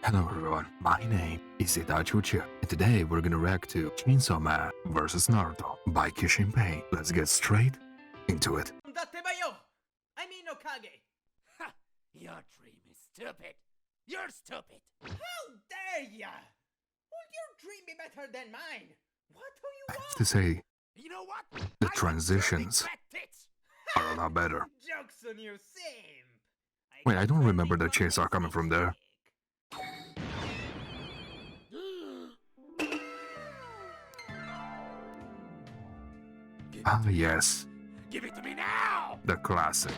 Hello everyone, my name is Itachi Uchiha, and today we're gonna react to Chainsaw Man vs Naruto by Kishimoto. Let's get straight into it. Ha! Your dream is stupid. You're stupid. How dare ya! Would your dream be better than mine? What do you I want? have to say, You know what? the I transitions want big fat tits. are a lot better. Joke's on you, simp! Wait, I don't got remember the trending chainsaw coming from there. Ah yes, Give it to me now! the classic.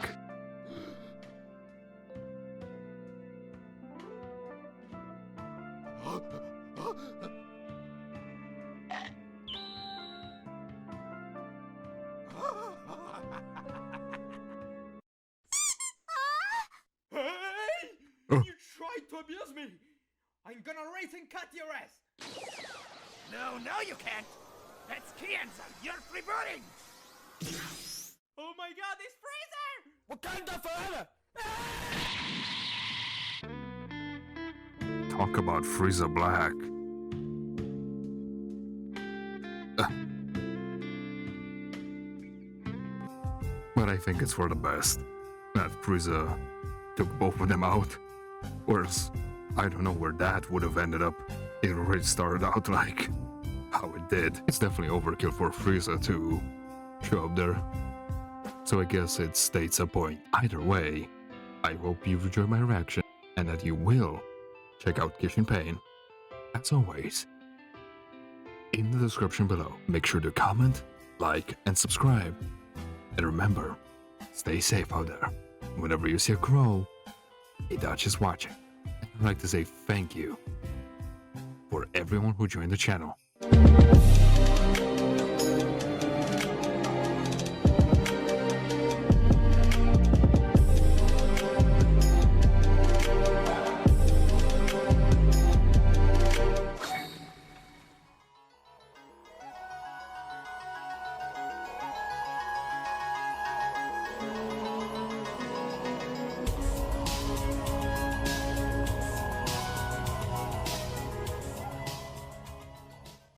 Hey! Oh. You tried to abuse me! I'm gonna raise and cut your ass! No, you can't. That's Kianza. You're rebooting. Oh my god, it's Freezer! Wakanda forever. Talk about Frieza Black. But I think it's for the best that Frieza took both of them out. Whereas, I don't know where that would have ended up. It already started out like how it did. It's definitely overkill for Frieza to show up there. So I guess it states a point. Either way, I hope you've enjoyed my reaction and that you will check out Kishin Pain. As always, in the description below, make sure to comment, like, and subscribe. And remember, stay safe out there. Whenever you see a crow, Itachi's watching. And I'd like to say thank you for everyone who joined the channel.